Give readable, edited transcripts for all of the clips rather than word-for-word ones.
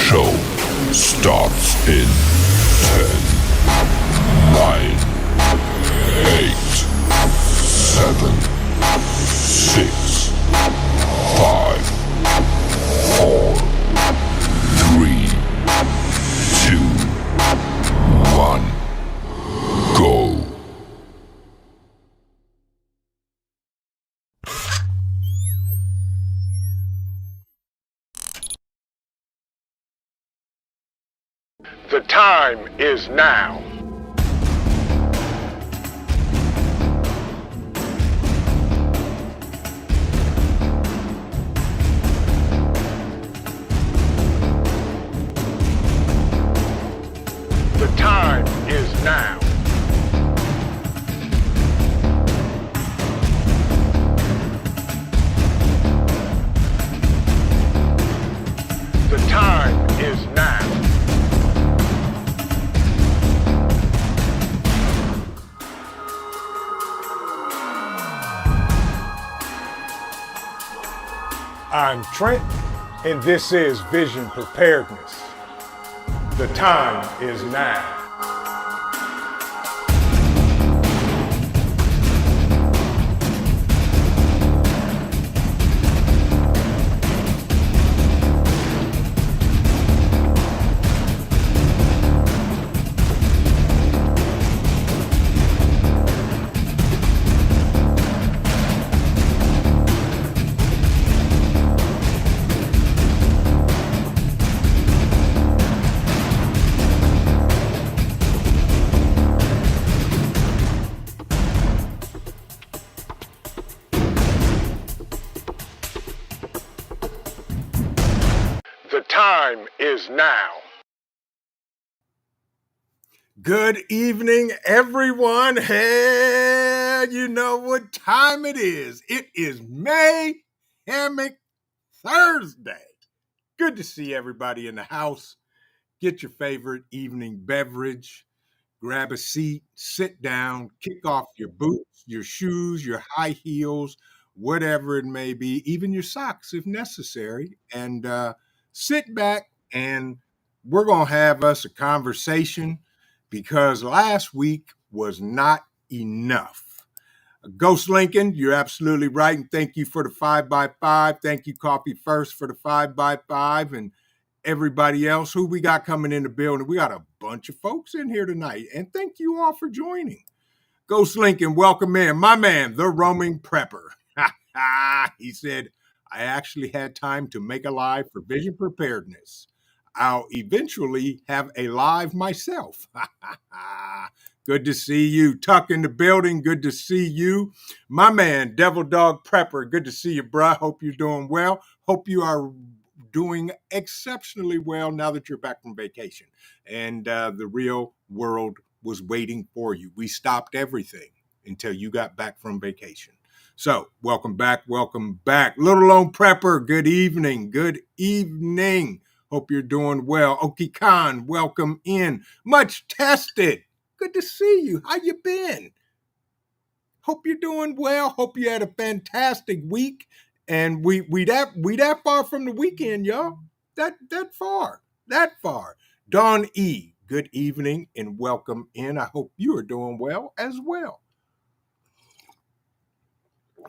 show starts in 10, 9, 8, 7, 6, 5, 4, 3, 2, 1, go. The time is now. The time is now. The time is now. I'm Trent, and this is Vision Preparedness. The time is now. The time is now. Good evening, everyone. Hey, you know what time it is. It is Mayhemic Thursday. Good to see everybody in the house. Get your favorite evening beverage, grab a seat, sit down, kick off your boots, your shoes, your high heels, whatever it may be, even your socks if necessary, and sit back and we're going to have us a conversation because last week was not enough. Ghost Lincoln, you're absolutely right. And thank you for the 5x5. Thank you, Coffee First, for the 5x5. And everybody else who we got coming in the building. We got a bunch of folks in here tonight. And thank you all for joining. Ghost Lincoln, welcome in. My man, the roaming prepper. He said, I actually had time to make a live for Vision Preparedness. I'll eventually have a live myself. Good to see you. Tuck in the building. Good to see you. My man, Devil Dog Prepper. Good to see you, bruh. Hope you're doing well. Hope you are doing exceptionally well now that you're back from vacation. And the real world was waiting for you. We stopped everything until you got back from vacation. So welcome back. Welcome back. Little Lone Prepper, good evening. Good evening. Hope you're doing well. Oki Khan, welcome in. Much tested. Good to see you. How you been? Hope you're doing well. Hope you had a fantastic week. And we that far from the weekend, y'all. That far. Dawn E, good evening and welcome in. I hope you are doing well as well.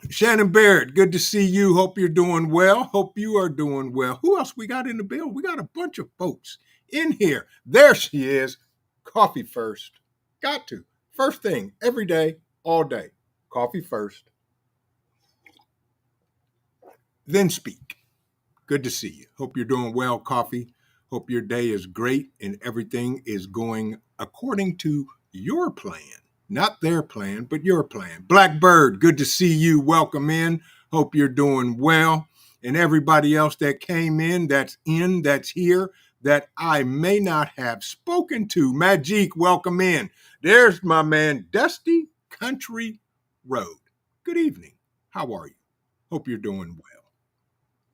Shannon Barrett, good to see you. Hope you're doing well. Hope you are doing well. Who else we got in the building? We got a bunch of folks in here. There she is. Coffee first. Got to. First thing, every day, all day. Coffee first. Then speak. Good to see you. Hope you're doing well, Coffee. Hope your day is great and everything is going according to your plan. Not their plan, but your plan. Blackbird, good to see you. Welcome in. Hope you're doing well. And everybody else that came in, that's here, that I may not have spoken to. Magic, welcome in. There's my man, Dusty Country Road. Good evening. How are you? Hope you're doing well.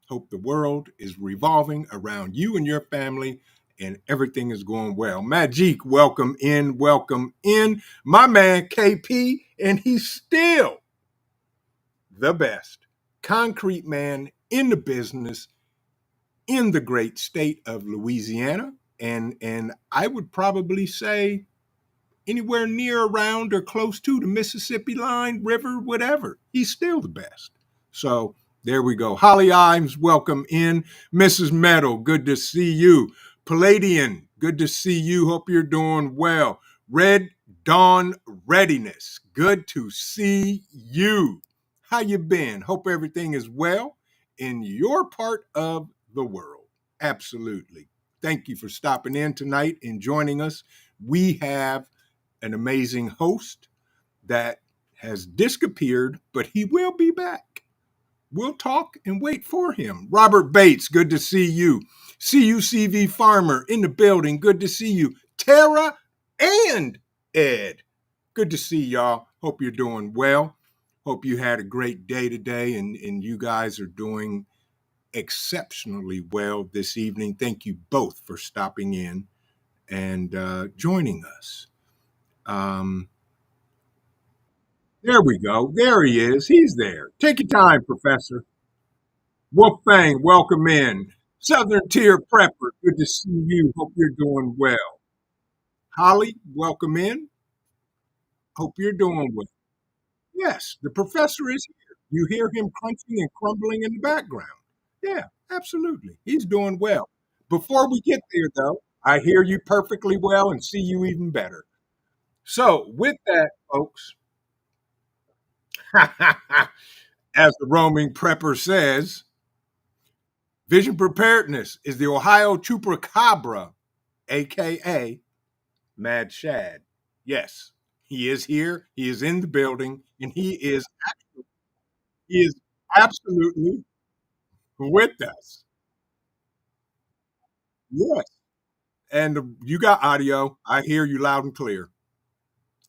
Hope the world is revolving around you and your family and everything is going well. Magic, welcome in. My man, KP, and he's still the best concrete man in the business. in the great state of Louisiana. And I would probably say anywhere near, around, or close to the Mississippi line, river, whatever. He's still the best. So there we go. Holly Imes, welcome in. Mrs. Meadow, good to see you. Palladian, good to see you. Hope you're doing well. Red Dawn Readiness, good to see you. How you been? Hope everything is well in your part of the world. Absolutely. Thank you for stopping in tonight and joining us. We have an amazing host that has disappeared, but he will be back. We'll talk and wait for him. Robert Bates, good to see you. CUCV Farmer in the building, good to see you. Tara and Ed, good to see y'all. Hope you're doing well. Hope you had a great day today, and you guys are doing exceptionally well this evening. Thank you both for stopping in and joining us. There we go. There he is. He's there. Take your time, Professor. Wolfang, welcome in. Southern Tier Prepper, good to see you. Hope you're doing well. Holly, welcome in. Hope you're doing well. Yes, the professor is here. You hear him crunching and crumbling in the background. Yeah, absolutely. He's doing well. Before we get there, though, I hear you perfectly well and see you even better. So, with that, folks, as the roaming prepper says, Vision Preparedness is the Ohio Chupacabra, a.k.a. MAD SHAD. Yes, he is here. He is in the building, and he is absolutely with us. Yes, and you got audio. I hear you loud and clear.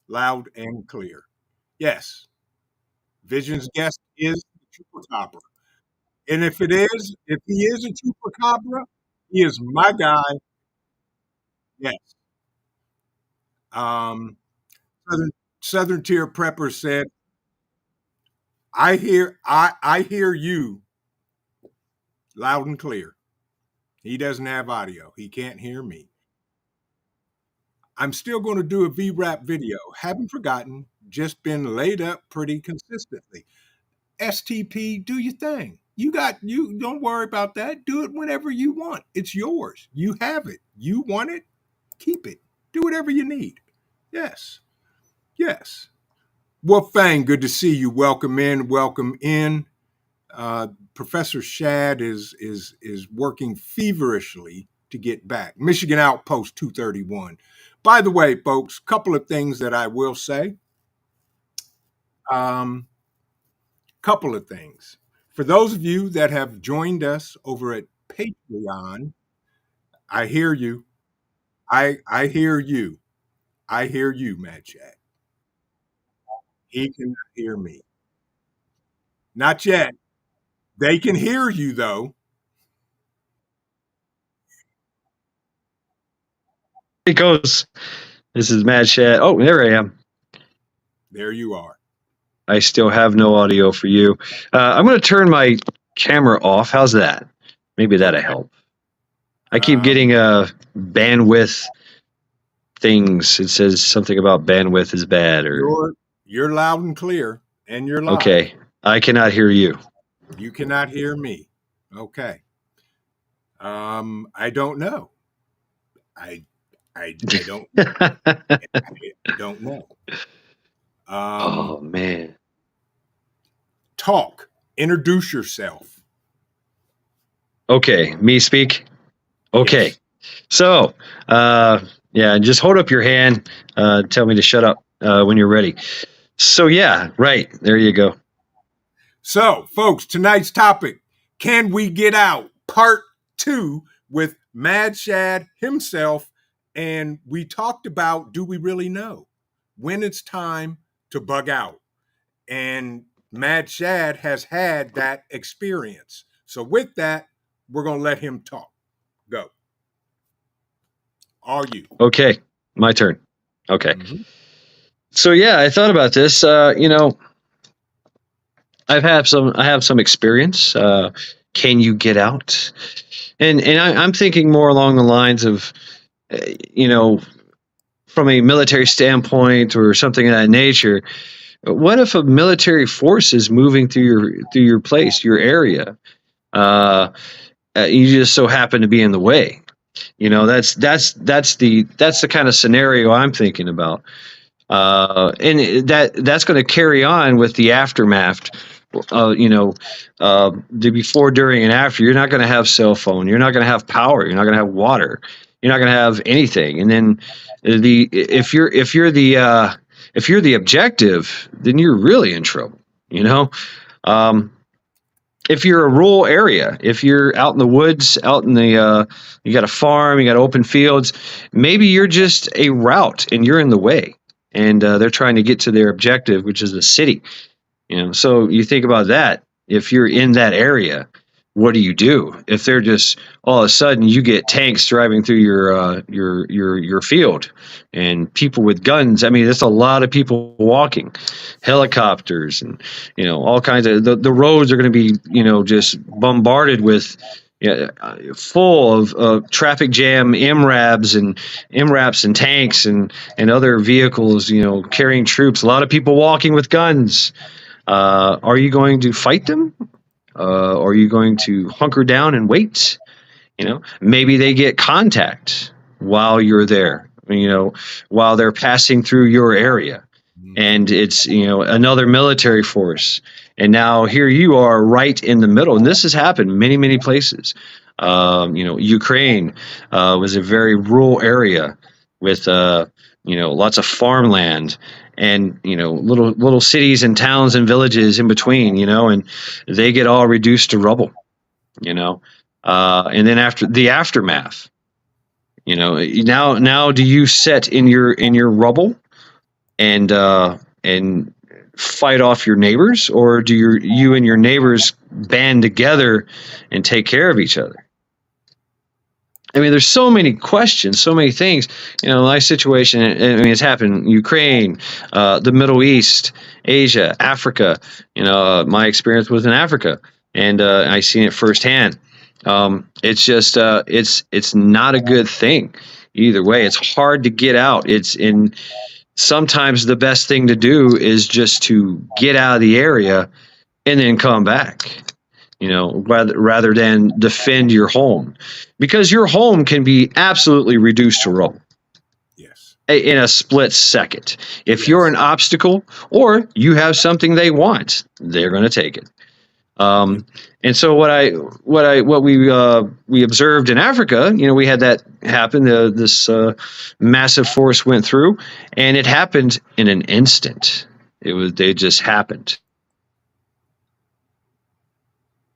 Loud and clear. Yes, Vision's guest is the Chupacabra. And if he is a chupacabra, he is my guy. Yes. Um, Southern Tier Prepper said, I hear you loud and clear. He doesn't have audio. He can't hear me. I'm still going to do a VRAP video. Haven't forgotten. Just been laid up pretty consistently. STP, do your thing. You don't worry about that. Do it whenever you want. It's yours. You have it. You want it, keep it. Do whatever you need. Yes. Yes. Wolfang, good to see you. Welcome in. Welcome in. Professor Shad is working feverishly to get back. Michigan Outpost 231. By the way, folks, couple of things that I will say. Couple of things. For those of you that have joined us over at Patreon, I hear you. I hear you. I hear you, Mad Shad. He cannot hear me. Not yet. They can hear you, though. It goes. This is Mad Shad. Oh, there I am. There you are. I still have no audio for you. I'm going to turn my camera off. How's that? Maybe that'll help. I keep getting bandwidth things. It says something about bandwidth is bad. Or You're loud and clear, and you're live. Okay. I cannot hear you. You cannot hear me. Okay. I don't know. I don't. I don't know. Oh man. Talk. Introduce yourself. Okay, me speak. Okay. Yes. So, yeah, just hold up your hand. Tell me to shut up when you're ready. So, yeah, right. There you go. So, folks, tonight's topic, Can We Get Out? Part 2 with Mad Shad himself. And we talked about, do we really know when it's time to bug out? And Mad Shad has had that experience. So with that, we're going to let him talk. Go. Are you? Okay, my turn. Okay. Mm-hmm. So yeah, I thought about this. I have some experience. Can you get out? I'm thinking more along the lines of, you know, from a military standpoint or something of that nature. What if a military force is moving through your place, your area? Uh, you just so happen to be in the way. You know, that's the kind of scenario I'm thinking about. And that's going to carry on with the aftermath. You know, the before, during, and after. You're not going to have cell phone. You're not going to have power. You're not going to have water. You're not going to have anything. And then if you're the objective, then you're really in trouble. You know, um, if you're a rural area, if you're out in the woods, out in the you got a farm, you got open fields, maybe you're just a route and you're in the way, and they're trying to get to their objective, which is the city. You know, so you think about that. If you're in that area, what do you do? If they're just all of a sudden you get tanks driving through your field, and people with guns. I mean, there's a lot of people walking, helicopters, and all kinds of the roads are going to be just bombarded with. Yeah, full of traffic jam, MRAPs and tanks and other vehicles, carrying troops. A lot of people walking with guns. Are you going to fight them? Are you going to hunker down and wait? Maybe they get contact while you're there, while they're passing through your area. And it's, another military force. And now here you are right in the middle. And this has happened many, many places. Ukraine was a very rural area with, lots of farmland and, little cities and towns and villages in between, and they get all reduced to rubble, and then after the aftermath, now do you sit in your rubble and fight off your neighbors, or do you and your neighbors band together and take care of each other? I mean, there's so many questions, so many things. My situation, I mean, it's happened in Ukraine, the Middle East, Asia, Africa. My experience was in Africa, and I seen it firsthand. It's just, it's not a good thing either way. It's hard to get out. Sometimes the best thing to do is just to get out of the area and then come back, rather than defend your home, because your home can be absolutely reduced to rubble. Yes. In a split second. If you're an obstacle or you have something they want, they're going to take it. And so what we observed in Africa, we had that happen. This massive force went through, and it happened in an instant. They just happened.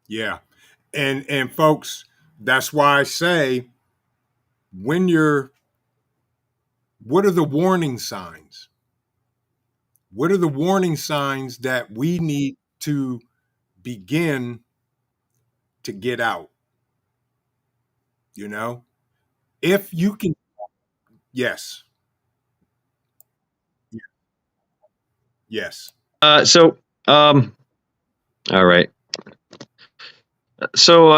Yeah. And folks, that's why I say, what are the warning signs? What are the warning signs that we need to begin to get out? If you can, yes. Yes. All right. So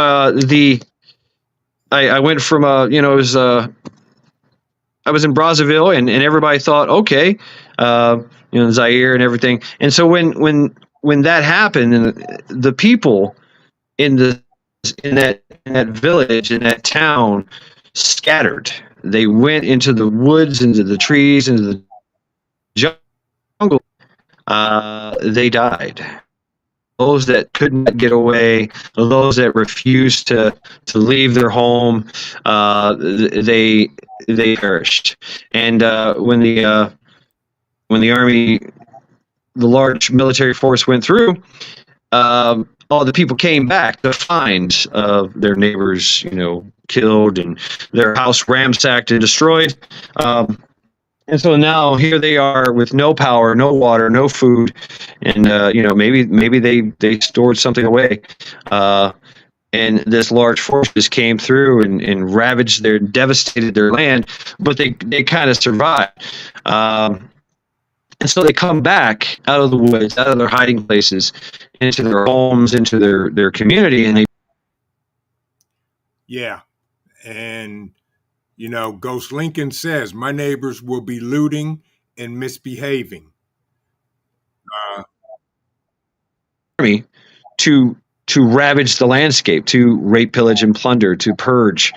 I went from it was I was in Brazzaville, and everybody thought, okay, Zaire and everything. And so when that happened, and the people in that village, in that town, scattered. They went into the woods, into the trees, into the jungle. They died. Those that could not get away, those that refused to leave their home, they perished. And when the army, the large military force went through, all the people came back to find their neighbors, killed and their house ransacked and destroyed. And so now here they are with no power, no water, no food, and maybe they stored something away. And this large force just came through and ravaged devastated their land, but they kind of survived. And so they come back out of the woods, out of their hiding places, into their homes, into their community, and Yeah. And, Ghost Lincoln says, my neighbors will be looting and misbehaving. Army to ravage the landscape, to rape, pillage, and plunder, to purge.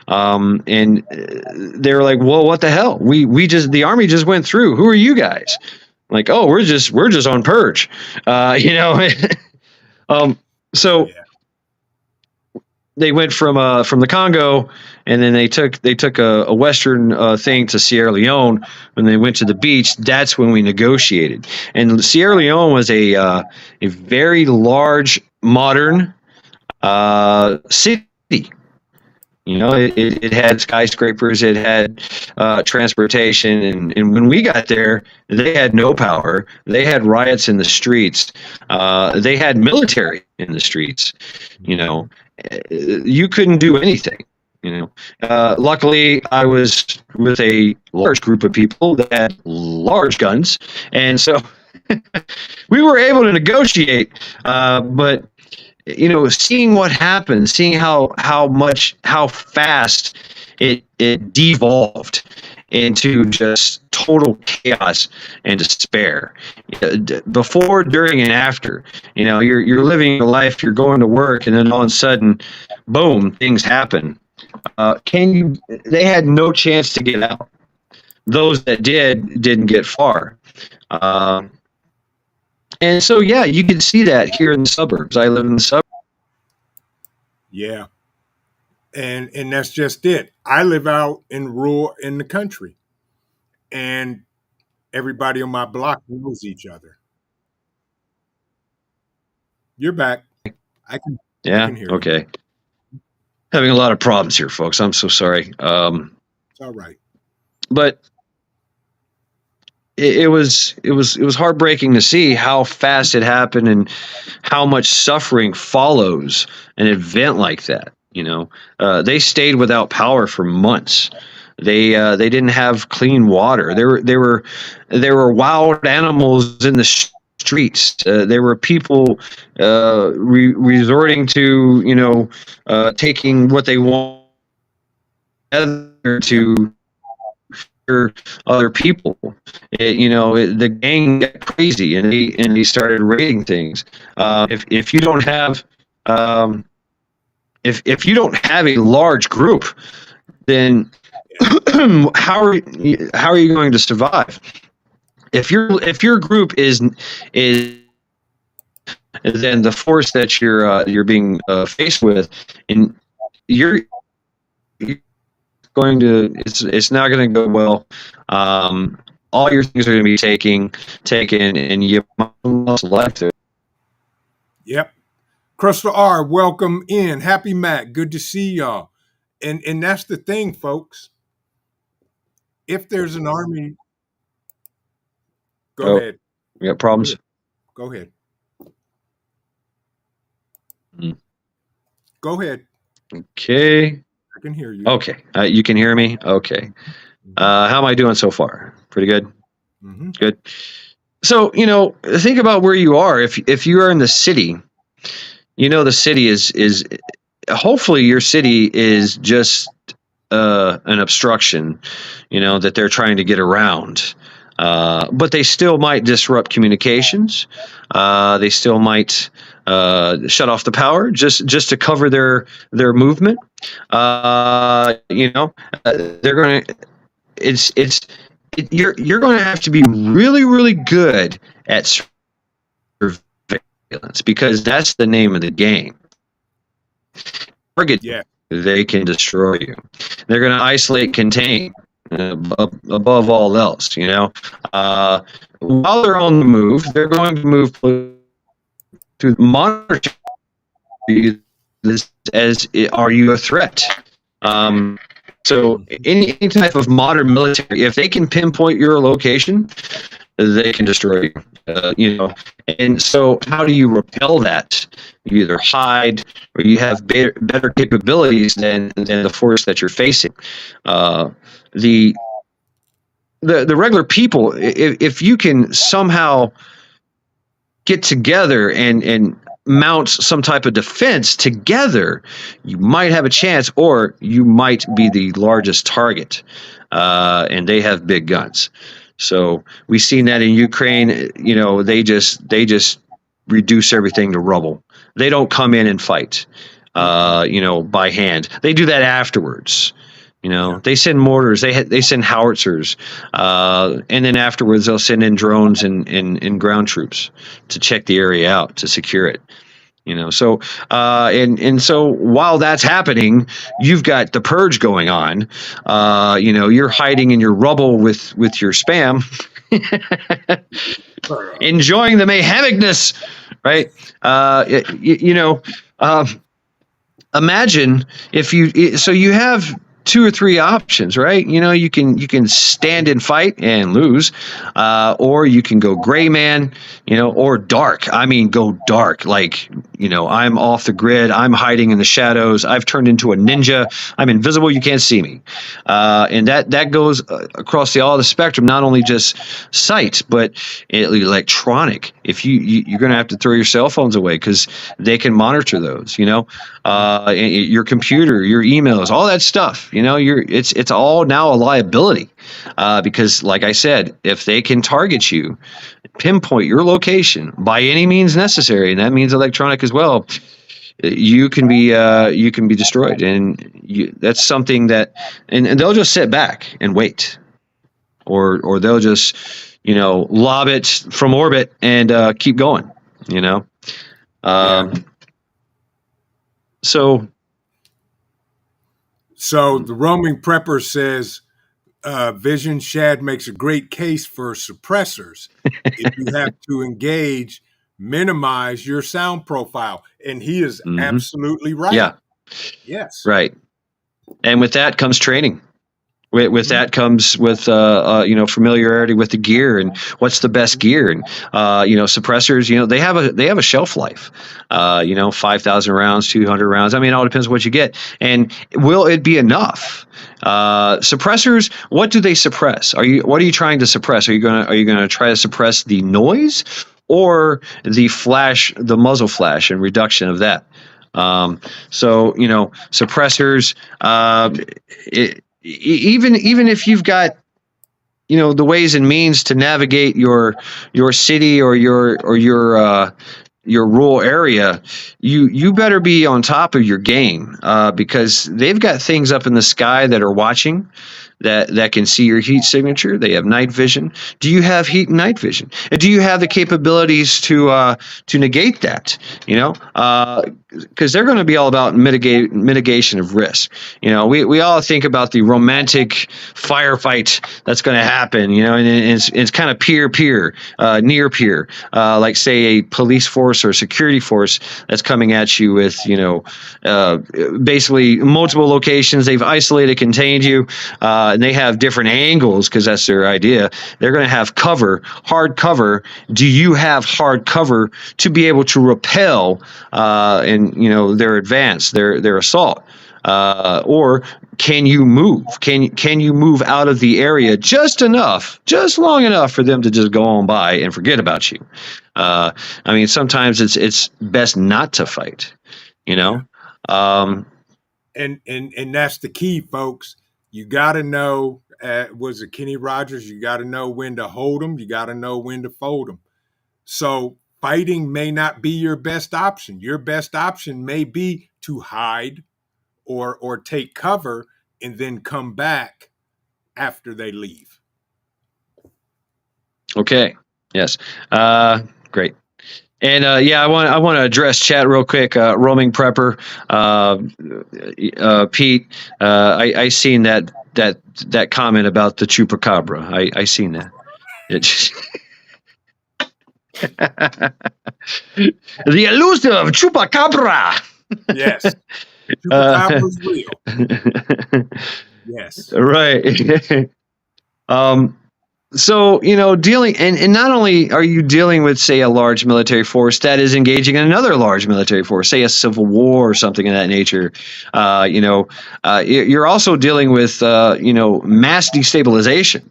And they were like, "Well, what the hell? The army just went through. Who are you guys?" Like, "Oh, we're just on purge." So Yeah. they went from the Congo, and then they took a western thing to Sierra Leone. When they went to the beach, that's when we negotiated. And Sierra Leone was a very large, modern city. It had skyscrapers, it had transportation, and when we got there, they had no power. They had riots in the streets. They had military in the streets. You couldn't do anything. Luckily, I was with a large group of people that had large guns, and so we were able to negotiate. But seeing what happened, seeing how fast it devolved into just total chaos and despair, before, during, and after. You're living your life, you're going to work, and then all of a sudden, boom, things happen. They had no chance to get out. Those that didn't get far. And so, yeah, you can see that here in the suburbs. I live in the suburbs. Yeah. And that's just it. I live out in the country, and everybody on my block knows each other. You're back. I can hear you. Okay. Having a lot of problems here, folks. I'm so sorry. It's all right. But it was heartbreaking to see how fast it happened and how much suffering follows an event like that. They stayed without power for months. They didn't have clean water. There were wild animals in the streets. There were people resorting to taking what they want to other people. The gang got crazy, and they started raiding things. If you don't have if you don't have a large group, then how are you going to survive? If your group is then the force that you're being faced with, and you're going to it's not going to go well. All your things are going to be taken, and you lost life there. Yep. Crystal R, welcome in. Happy Mac, good to see y'all. And that's the thing, folks. If there's an army, go ahead. You got problems? Go ahead. Mm. Go ahead. Okay. I can hear you. Okay. You can hear me? Okay. How am I doing so far? Pretty good? Mm-hmm. Good. So, think about where you are. If you are in the city, the city is hopefully your city is just an obstruction, that they're trying to get around. But they still might disrupt communications. They still might shut off the power just to cover their movement. They're going to. You're going to have to be really, really good at surveillance, because that's the name of the game. Target, yeah. They can destroy you. They're going to isolate, contain, above all else. While they're on the move, they're going to move to monitor this as are you a threat? So any type of modern military, if they can pinpoint your location, they can destroy you. And so how do you repel that? You either hide, or you have better capabilities than the force that you're facing. The regular people, if you can somehow get together and mount some type of defense together, you might have a chance, or you might be the largest target. And they have big guns. So we've seen that in Ukraine. You know, they just reduce everything to rubble. They don't come in and fight, you know, by hand. They do that afterwards. You know, they send mortars, they send howitzers, and then afterwards they'll send in drones and ground troops to check the area out, to secure it. You know, so and so while that's happening, you've got the purge going on. You know, you're hiding in your rubble with your spam, enjoying the mayhemicness, right? You know, imagine if you have 2 or 3 options, right? You know, you can stand and fight and lose, or you can go gray man, you know, or dark. I mean, go dark. Like, you know, I'm off the grid. I'm hiding in the shadows. I've turned into a ninja. I'm invisible. You can't see me. And that goes across all the spectrum, not only just sight, but electronic. If you're going to have to throw your cell phones away because they can monitor those, you know, your computer, your emails, all that stuff. You know, it's all now a liability, because, like I said, if they can target you, pinpoint your location by any means necessary, and that means electronic as well, you can be destroyed. And that's something that, and they'll just sit back and wait, or they'll just, you know, lob it from orbit and keep going. You know, So the roaming prepper says, Vision Shad makes a great case for suppressors. If you have to engage, minimize your sound profile. And he is absolutely right. Yeah. Yes. Right. And with that comes training. With that comes with you know, familiarity with the gear and what's the best gear. And you know, suppressors, you know, they have a shelf life. You know, 5,000 rounds, 200 rounds. I mean, it all depends on what you get. And will it be enough? Suppressors, what do they suppress? What are you trying to suppress? Are you gonna try to suppress the noise or the flash, the muzzle flash, and reduction of that? So, you know, suppressors, even if you've got, you know, the ways and means to navigate your city or your rural area, you better be on top of your game, because they've got things up in the sky that are watching, that can see your heat signature. They have night vision. Do you have heat and night vision? And do you have the capabilities to negate that? You know, because they're going to be all about mitigation of risk. You know, we all think about the romantic firefight that's going to happen. You know, and it's kind of peer, near peer, like say a police force or security force that's coming at you with, you know, basically multiple locations. They've isolated, contained you. And they have different angles because that's their idea. They're going to have cover, hard cover. Do you have hard cover to be able to repel and, you know, their advance, their assault? Or can you move? Can you move out of the area just long enough for them to just go on by and forget about you? I mean, sometimes it's best not to fight, you know. And that's the key, folks. You got to know, was it Kenny Rogers? You got to know when to hold them. You got to know when to fold them. So fighting may not be your best option. Your best option may be to hide or take cover and then come back after they leave. Okay. Yes. Great. And yeah, I want to address chat real quick. Roaming prepper, Pete. I seen that comment about the chupacabra. I seen that. The elusive chupacabra. Yes, chupacabra's real. Yes. Right. So, you know, dealing, and not only are you dealing with, say, a large military force that is engaging in another large military force, say a civil war or something of that nature, you know, you're also dealing with, you know, mass destabilization.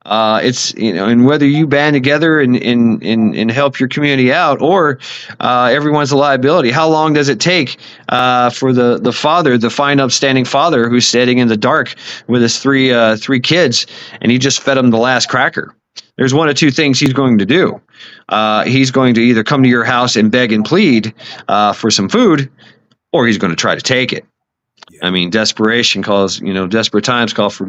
It's, and whether you band together and help your community out, or everyone's a liability. How long does it take for the father, the fine upstanding father who's sitting in the dark with his three kids, and he just fed them the last cracker? There's one of two things he's going to do. He's going to either come to your house and beg and plead for some food, or he's going to try to take it. I mean, desperation calls, desperate times call for,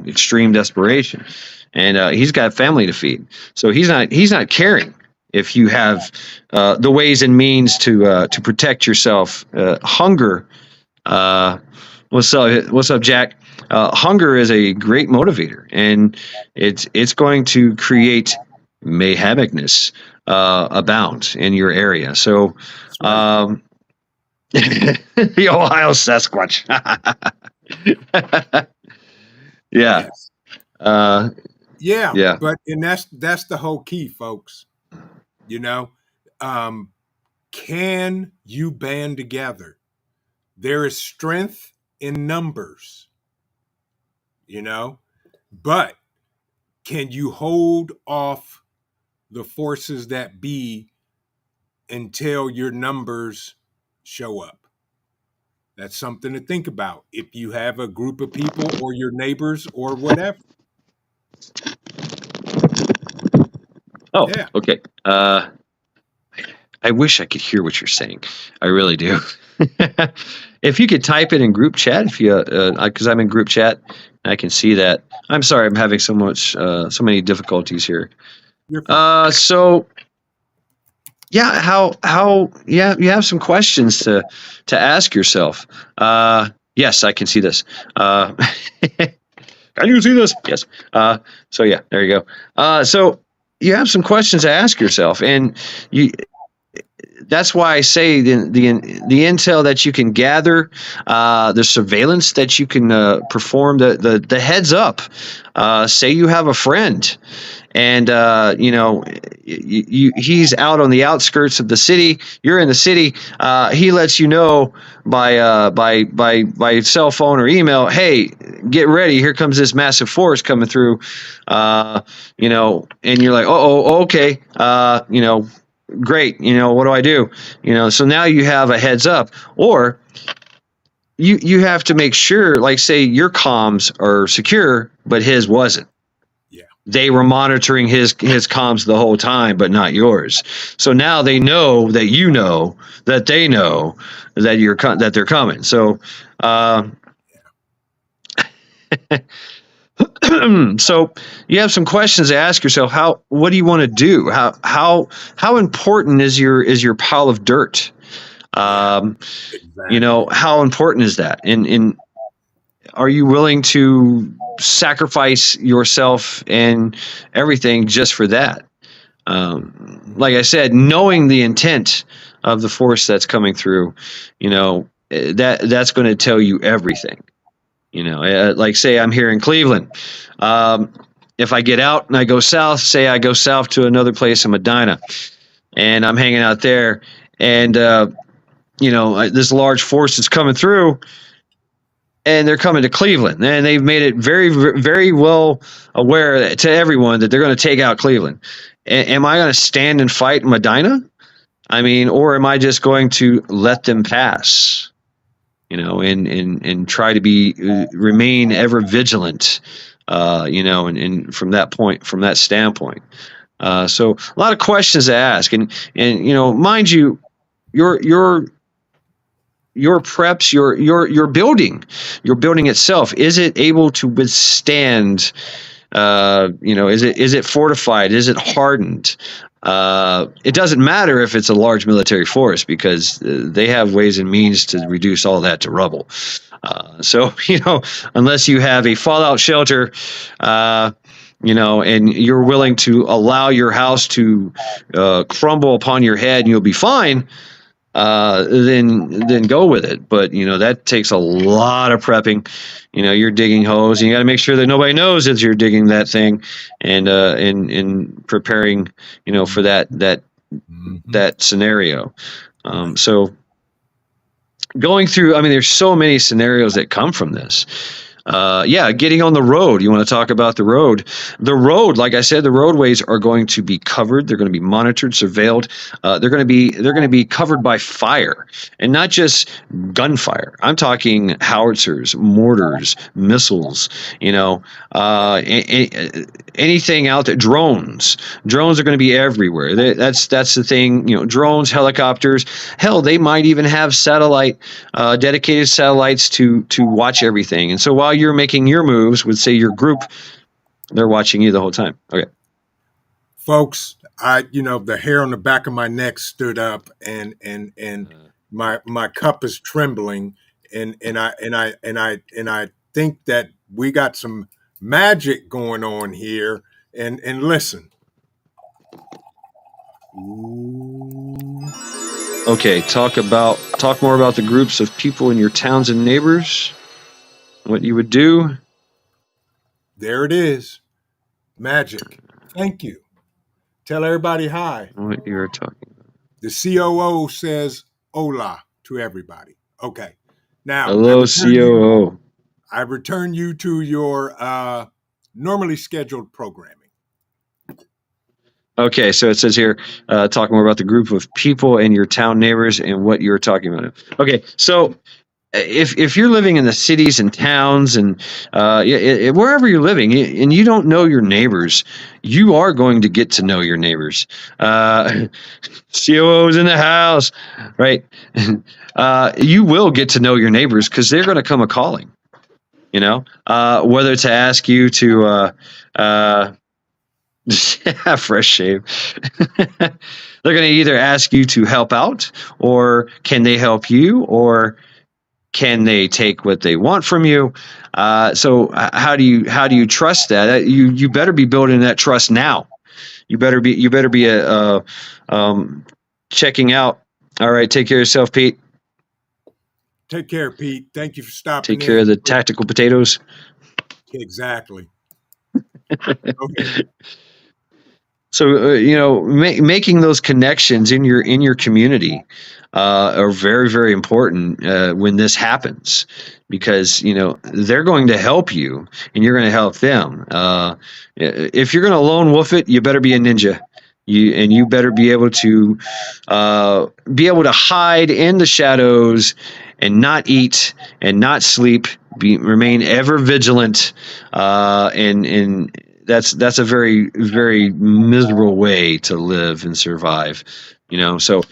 extreme desperation, and he's got family to feed. So he's not caring if you have the ways and means to protect yourself. Hunger. What's up, Jack? Hunger is a great motivator, and it's going to create mayhemicness abound in your area. So. The Ohio Sasquatch. Yeah. Yes. Yeah. But that's the whole key, folks. Can you band together? There is strength in numbers, but can you hold off the forces that be until your numbers show up? That's something to think about if you have a group of people or your neighbors or whatever. Oh, yeah. Okay. I wish I could hear what you're saying. I really do. If you could type it in group chat, because I'm in group chat, I can see that. I'm sorry, I'm having so many difficulties here. So. Yeah, you have some questions to ask yourself. Yes, I can see this. Can you see this? Yes. So yeah, there you go. So you have some questions to ask yourself, and that's why I say the intel that you can gather, the surveillance that you can perform, the heads up. Say you have a friend, and he's out on the outskirts of the city. You're in the city. He lets you know by cell phone or email, hey, get ready. Here comes this massive force coming through. And you're like, okay. Great. What do I do? So now you have a heads up, or you have to make sure, like, say your comms are secure, but his wasn't. Yeah. They were monitoring his comms the whole time, but not yours. So now they know that that they know that that they're coming. So, so you have some questions to ask yourself. What do you want to do? How important is your pile of dirt? Exactly. How important is that? And are you willing to sacrifice yourself and everything just for that? Like I said, knowing the intent of the force that's coming through, that's going to tell you everything. Like, say I'm here in Cleveland. If I get out and I go south, say I go south to another place in Medina, and I'm hanging out there, and this large force is coming through, and they're coming to Cleveland, and they've made it very, very well aware to everyone that they're going to take out Cleveland. Am I going to stand and fight in Medina? Or am I just going to let them pass? And try to remain ever vigilant, and from that standpoint. So a lot of questions to ask, and mind you, your preps, your building itself, is it able to withstand? Is it fortified? Is it hardened? It doesn't matter if it's a large military force, because they have ways and means to reduce all that to rubble. So unless you have a fallout shelter, and you're willing to allow your house to crumble upon your head and you'll be fine, then go with it. But that takes a lot of prepping. You're digging holes, and you got to make sure that nobody knows that you're digging that thing, and preparing for that scenario. So going through, there's so many scenarios that come from this. Getting on the road. You want to talk about the road? The road, like I said, the roadways are going to be covered. They're going to be monitored, surveilled. They're going to be covered by fire, and not just gunfire. I'm talking howitzers, mortars, missiles. Anything out there. Drones. Drones are going to be everywhere. That's the thing. Drones, helicopters. Hell, they might even have dedicated satellites to watch everything. And so while you're making your moves with, say, your group, they're watching you the whole time. Okay. Folks, the hair on the back of my neck stood up, and my cup is trembling, and I think that we got some magic going on here. And listen. Ooh. Okay, talk more about the groups of people in your towns and neighbors. What you would do. There it is. Magic. Thank you. Tell everybody hi. What you're talking about. The COO says hola to everybody. Okay. Now, hello, COO. I return you to your normally scheduled programming. Okay, so it says here, talk more about the group of people and your town neighbors and what you're talking about. Okay, so if you're living in the cities and towns and wherever you're living and you don't know your neighbors, you are going to get to know your neighbors. COO's in the house, right? You will get to know your neighbors because they're going to come a-calling, whether to ask you to fresh shave. They're going to either ask you to help out, or can they help you, or can they take what they want from you? So how do you trust that? You better be building that trust now. You better be checking out. All right, take care of yourself, Pete. Take care, Pete. Thank you for stopping. Take care of the tactical potatoes. Exactly. Okay. So making those connections in your community are very, very important when this happens, because they're going to help you and you're going to help them. If you're going to lone wolf it, you better be a ninja. You better be able to hide in the shadows and not eat and not sleep. Remain ever vigilant, and that's a very, very miserable way to live and survive. So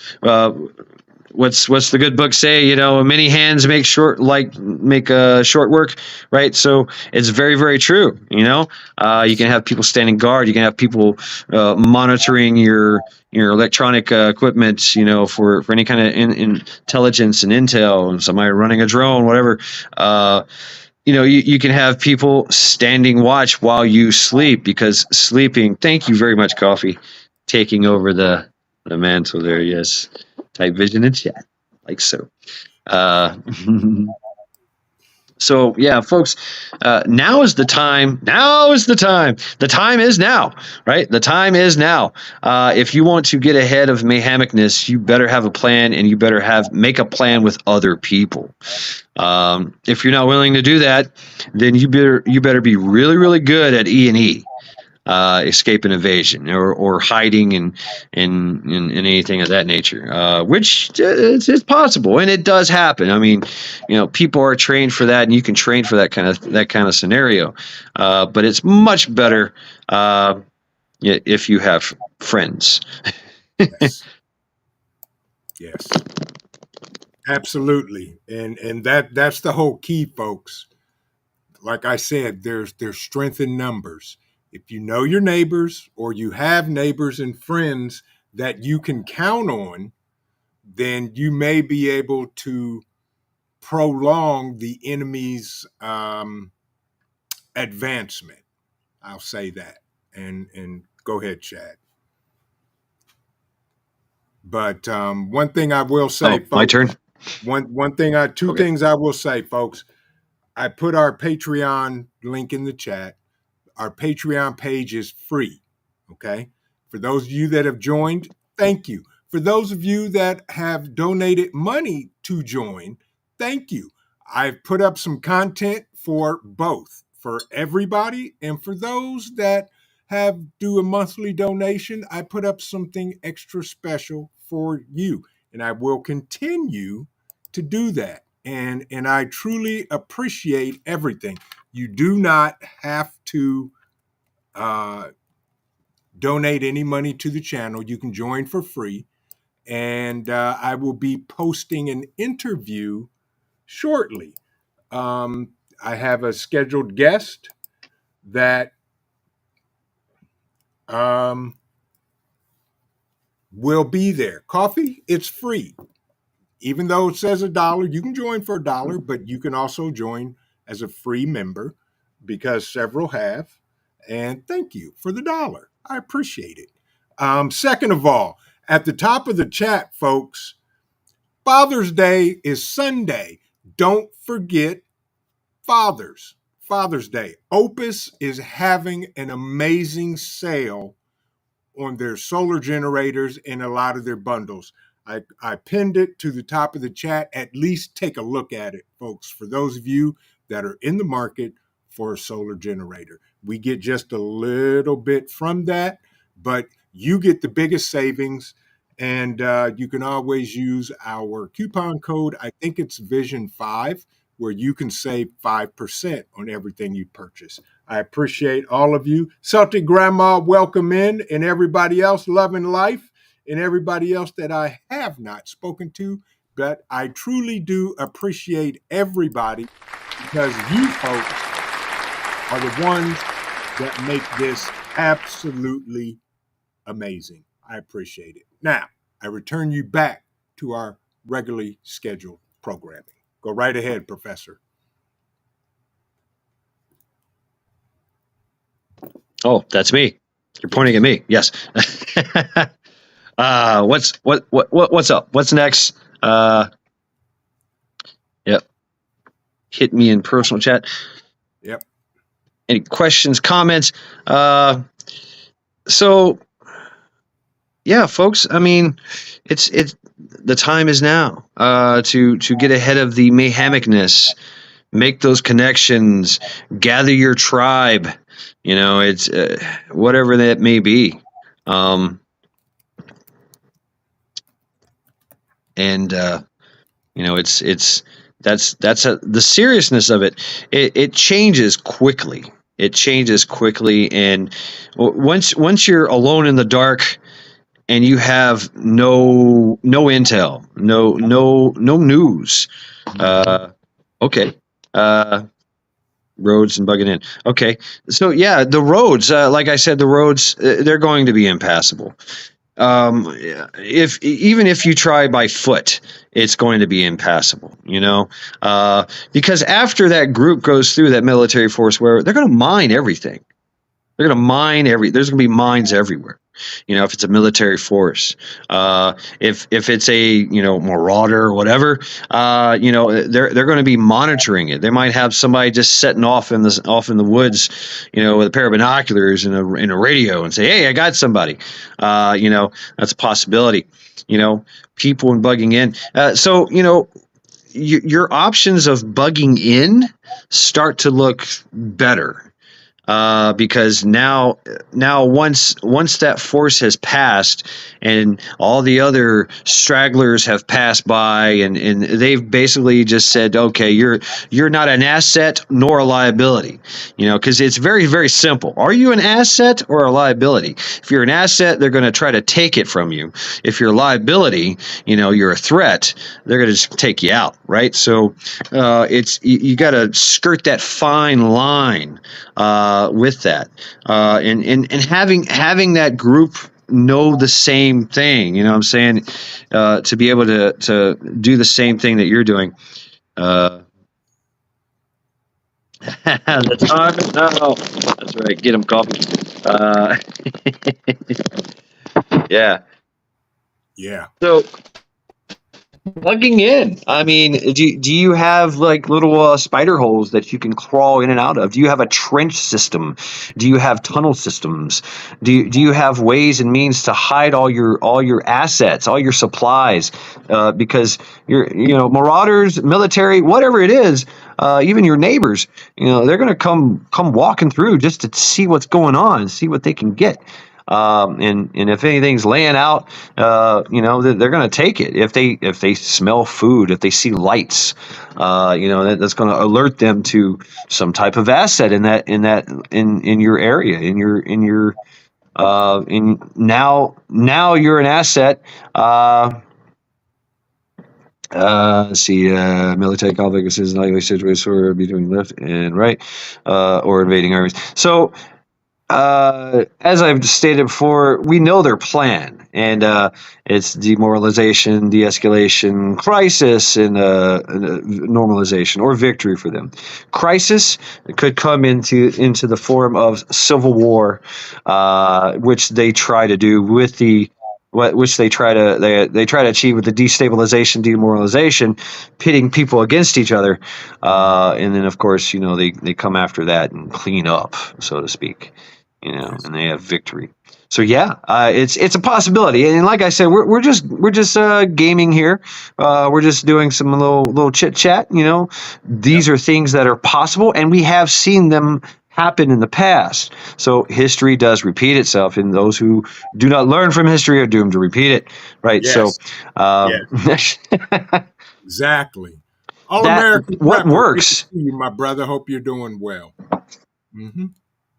what's the good book say? Many hands make short work, right? So it's very, very true. You can have people standing guard. You can have people monitoring your electronic equipment, for any kind of intelligence and intel, and somebody running a drone, whatever. You can have people standing watch while you sleep, because sleeping. Thank you very much, Coffee, taking over the mantle there. Yes, type vision in chat, like so. So yeah, folks, now is the time. Now is the time. The time is now, right? The time is now. If you want to get ahead of Mayhemicness, you better have a plan, and you better make a plan with other people. If you're not willing to do that, then you better be really, really good at E&E. Escape and evasion, or hiding and anything of that nature, which it's possible, and it does happen. I mean, people are trained for that, and you can train for that kind of scenario. But it's much better if you have friends. Yes. Absolutely, and that's the whole key, folks. Like I said, there's strength in numbers. If you know your neighbors, or you have neighbors and friends that you can count on, then you may be able to prolong the enemy's advancement. I'll say that. And go ahead, Chad. But one thing I will say, folks, my turn. Two things I will say, folks. I put our Patreon link in the chat. Our Patreon page is free, okay? For those of you that have joined, thank you. For those of you that have donated money to join, thank you. I've put up some content for both, for everybody, and for those that do a monthly donation, I put up something extra special for you, and I will continue to do that. And I truly appreciate everything. You do not have to donate any money to the channel. You can join for free, and I will be posting an interview shortly. I have a scheduled guest that will be there. Coffee, it's free. Even though it says $1, you can join for $1, but you can also join as a free member because several have. And thank you for the $1. I appreciate it. Second of all, at the top of the chat, folks, Father's Day is Sunday. Don't forget Father's Day. Opus is having an amazing sale on their solar generators and a lot of their bundles. I pinned it to the top of the chat. At least take a look at it, folks, for those of you that are in the market for a solar generator. We get just a little bit from that, but you get the biggest savings, and you can always use our coupon code. I think it's Vision 5, where you can save 5% on everything you purchase. I appreciate all of you. Celtic Grandma, welcome in, and everybody else loving life, and everybody else that I have not spoken to. But I truly do appreciate everybody, because you folks are the ones that make this absolutely amazing. I appreciate it. Now, I return you back to our regularly scheduled programming. Go right ahead, Professor. Oh, that's me. You're pointing at me. Yes. What's up? What's next? Yep. Hit me in personal chat. Yep. Any questions, comments? So yeah, folks, I mean, it's the time is now to get ahead of the Mayhemicness, make those connections, gather your tribe. You know, it's whatever that may be. You know, the seriousness of it. It changes quickly. It changes quickly, and once you're alone in the dark, and you have no intel, no news. Okay. Roads and bugging in. Okay. So yeah, the roads, like I said, the roads, they're going to be impassable. Even if you try by foot, it's going to be impassable, you know, because after that group goes through that military force, where they're going to mine everything. They're going to mine there's going to be mines everywhere. You know, if it's a military force, if it's a, you know, marauder or whatever, you know, they're going to be monitoring it. They might have somebody just setting off in the woods, you know, with a pair of binoculars and a radio, and say, hey, I got somebody. You know, that's a possibility. You know, people and bugging in. So you know, your options of bugging in start to look better. Because now once that force has passed and all the other stragglers have passed by, and they've basically just said, okay, you're not an asset nor a liability, you know, because it's very, very simple. Are you an asset or a liability? If you're an asset, they're going to try to take it from you. If you're a liability, you know, you're a threat, they're going to just take you out, right? So you got to skirt that fine line with that, and having that group know the same thing, you know what I'm saying, to be able to do the same thing that you're doing. The time is now. That's right. Get them coffee. Yeah. Yeah. So Plugging in. I mean, do you have like little spider holes that you can crawl in and out of? Do you have a trench system? Do you have tunnel systems? Do you have ways and means to hide all your assets, all your supplies? Because marauders, military, whatever it is, even your neighbors, they're going to come walking through just to see what's going on, see what they can get. And if anything's laying out, they're going to take it. If they smell food, if they see lights, that's going to alert them to some type of asset in your area, in now you're an asset. Let's see, military conflict is likely situation between left and right, or invading armies. So. As I've stated before, we know their plan, and it's demoralization, de-escalation, crisis, and normalization or victory for them. Crisis could come into the form of civil war, which they try to do with which they try to achieve with the destabilization, demoralization, pitting people against each other, and then of course they come after that and clean up, so to speak. And they have victory. So yeah, it's a possibility. And like I said, we're just gaming here. We're just doing some little chit chat. These are things that are possible, and we have seen them happen in the past. So history does repeat itself, and those who do not learn from history are doomed to repeat it. Right. Yes. So yes. Exactly. All American. What works? You, my brother. Hope you're doing well. Mm-hmm.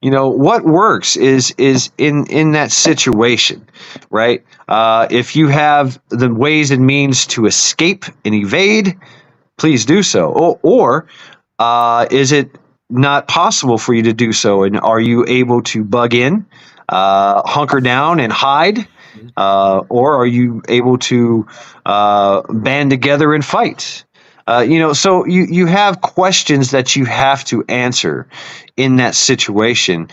What works is in that situation, right? If you have the ways and means to escape and evade, please do so. Or is it not possible for you to do so? And are you able to bug in, hunker down and hide? Or are you able to band together and fight? So you have questions that you have to answer in that situation,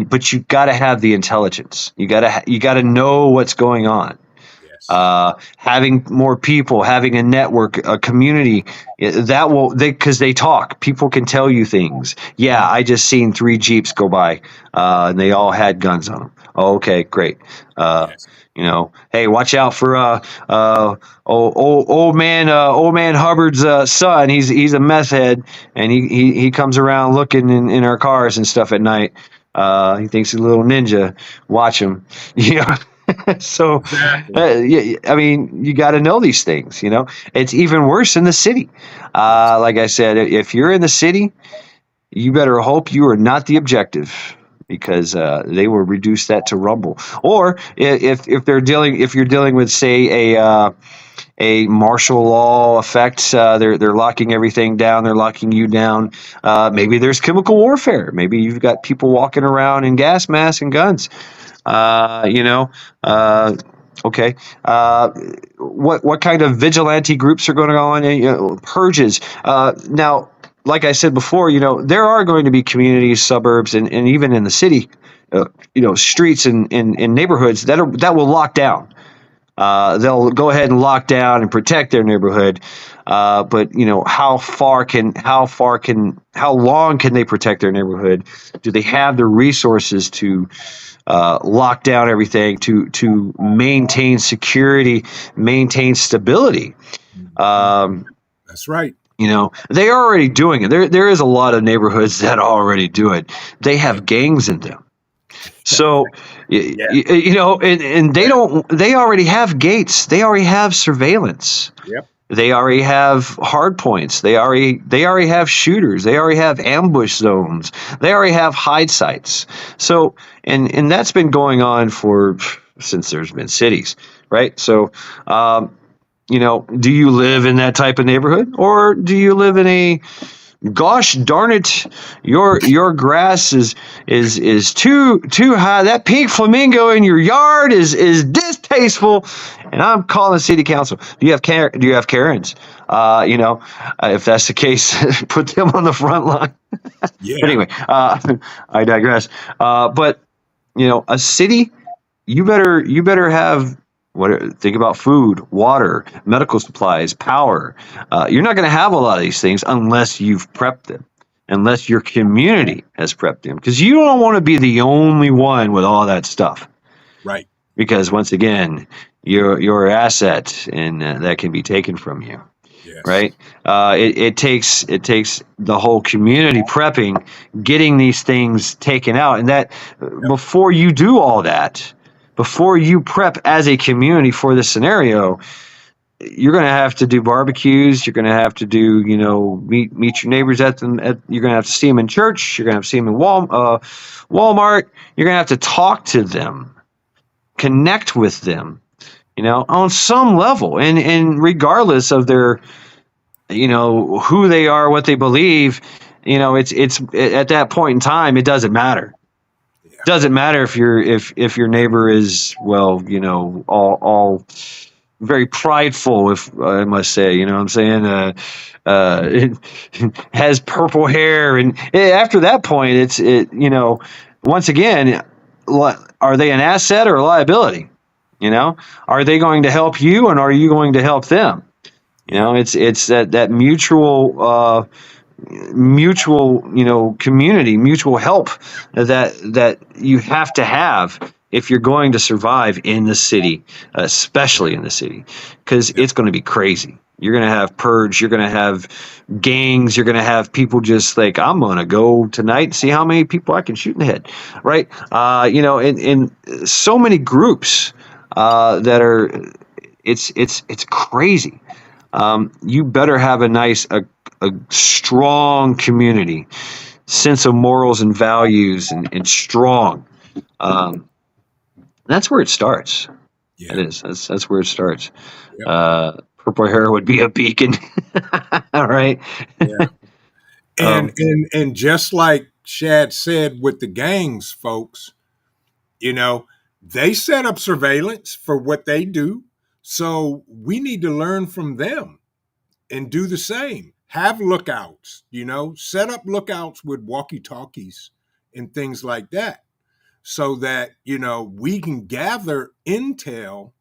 but you got to have the intelligence. You got to know what's going on. Yes. Having more people, having a network, a community, because they talk. People can tell you things. Yeah, I just seen 3 Jeeps go by, and they all had guns on them. Oh, okay, great. Yes. Hey, watch out for old man Hubbard's son. He's a meth head, and he comes around looking in our cars and stuff at night. He thinks he's a little ninja. Watch him. So, exactly. I mean, you got to know these things. It's even worse in the city. Like I said, if you're in the city, you better hope you are not the objective, because they will reduce that to rumble. Or if you're dealing with, say, a martial law effect, they're locking everything down. They're locking you down. Maybe there's chemical warfare. Maybe you've got people walking around in gas masks and guns. Okay. What kind of vigilante groups are going on? Purges. Now, like I said before, there are going to be communities, suburbs, and even in the city, streets and neighborhoods that will lock down. They'll go ahead and lock down and protect their neighborhood. But how long can they protect their neighborhood? Do they have the resources to lock down everything, to maintain security, maintain stability? That's right. They are already doing it. There is a lot of neighborhoods that already do it. They have gangs in them. So, and they already have gates. They already have surveillance. Yep. They already have hard points. They already have shooters. They already have ambush zones. They already have hide sites. So, and that's been going on since there's been cities, right? So, do you live in that type of neighborhood, or do you live in a, gosh darn it, your grass is too high. That pink flamingo in your yard is distasteful, and I'm calling city council. Do you have Karens? If that's the case, put them on the front line. Yeah. Anyway, I digress. But a city, you better have Think about food, water, medical supplies, power. You're not going to have a lot of these things unless you've prepped them, unless your community has prepped them, because you don't want to be the only one with all that stuff. Right. Because once again, you're an asset, and that can be taken from you. Yes. Right? It takes the whole community prepping, getting these things taken out, and that before you do all that, before you prep as a community for this scenario, you're going to have to do barbecues. You're going to have to do, meet your neighbors at them. You're going to have to see them in church. You're going to have to see them in Walmart. You're going to have to talk to them, connect with them, on some level, and regardless of their, who they are, what they believe, it's at that point in time, it doesn't matter. It doesn't matter if your neighbor is, all very prideful, if I must say, what I'm saying, has purple hair, and after that point, once again, are they an asset or a liability? Are they going to help you, and are you going to help them? It's that mutual, community, mutual help that you have to have if you're going to survive in the city, especially in the city, because it's going to be crazy. You're going to have purge. You're going to have gangs. You're going to have people just like, I'm going to go tonight and see how many people I can shoot in the head, right? In so many groups that are, it's crazy. You better have a strong community, sense of morals and values, and strong. That's where it starts. Yeah. It is. That's where it starts. Yeah. Purple hair would be a beacon. All right. Yeah. And just like Shad said with the gangs, folks, they set up surveillance for what they do. So we need to learn from them and do the same. Have lookouts, set up lookouts with walkie-talkies and things like that, so that, we can gather intel,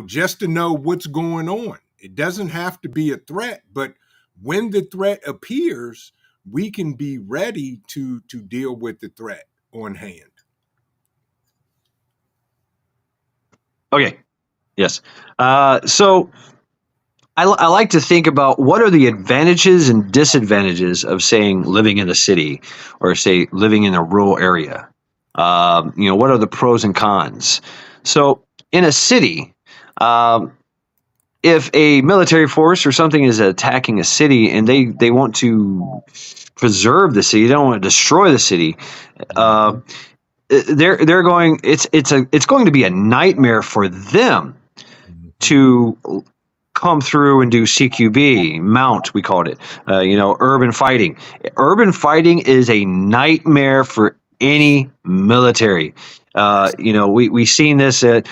just to know what's going on. It doesn't have to be a threat, but when the threat appears, we can be ready to deal with the threat on hand. Okay. Yes. So I like to think about what are the advantages and disadvantages of saying living in the city, or say living in a rural area. What are the pros and cons? So in a city, if a military force or something is attacking a city and they want to preserve the city, they don't want to destroy the city. They're going. It's going to be a nightmare for them to come through and do CQB, mount, we called it, urban fighting. Urban fighting is a nightmare for any military. We seen this at,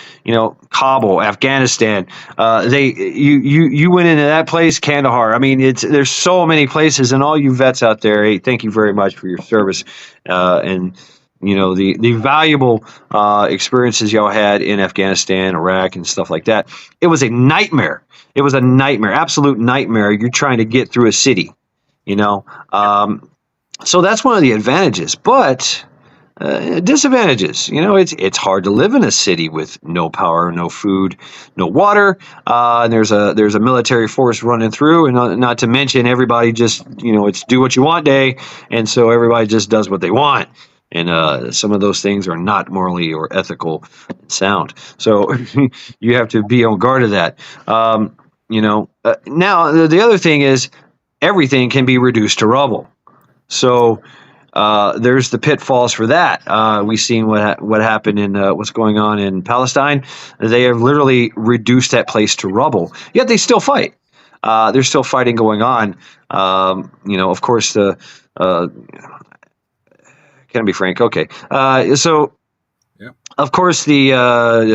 Kabul, Afghanistan. You went into that place, Kandahar. I mean, there's so many places, and all you vets out there, hey, thank you very much for your service. And the valuable experiences y'all had in Afghanistan, Iraq, and stuff like that. It was a nightmare. It was a nightmare, absolute nightmare. You're trying to get through a city, So that's one of the advantages. But disadvantages, it's hard to live in a city with no power, no food, no water. And there's a military force running through, and not to mention everybody just, it's do what you want day, and so everybody just does what they want. And some of those things are not morally or ethical sound. So you have to be on guard of that. Now, the other thing is everything can be reduced to rubble. So there's the pitfalls for that. We've seen what happened in what's going on in Palestine. They have literally reduced that place to rubble, yet they still fight. There's still fighting going on. Of course, can I be frank? Okay. So, of course, the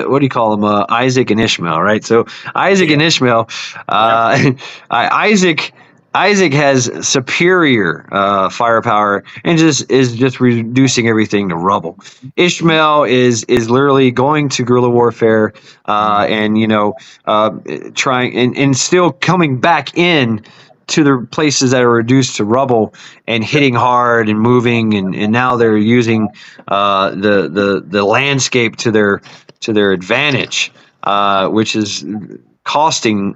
what do you call them? Isaac and Ishmael, right? So Isaac and Ishmael. Isaac Isaac has superior firepower and is just reducing everything to rubble. Ishmael is literally going to guerrilla warfare and trying and still coming back in to the places that are reduced to rubble and hitting hard and moving, and now they're using the landscape to their advantage, which is costing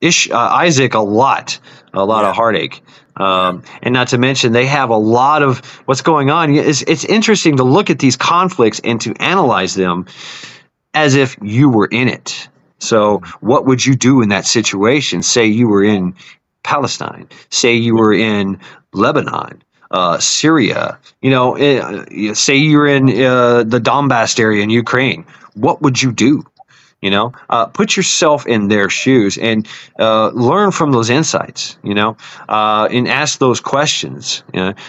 Isaac a lot of heartache. And not to mention, they have a lot of what's going on. It's interesting to look at these conflicts and to analyze them as if you were in it. So what would you do in that situation? Say you were in Palestine. Say you were in Lebanon, Syria. Say you're in the Donbass area in Ukraine. What would you do? Put yourself in their shoes and learn from those insights. And ask those questions.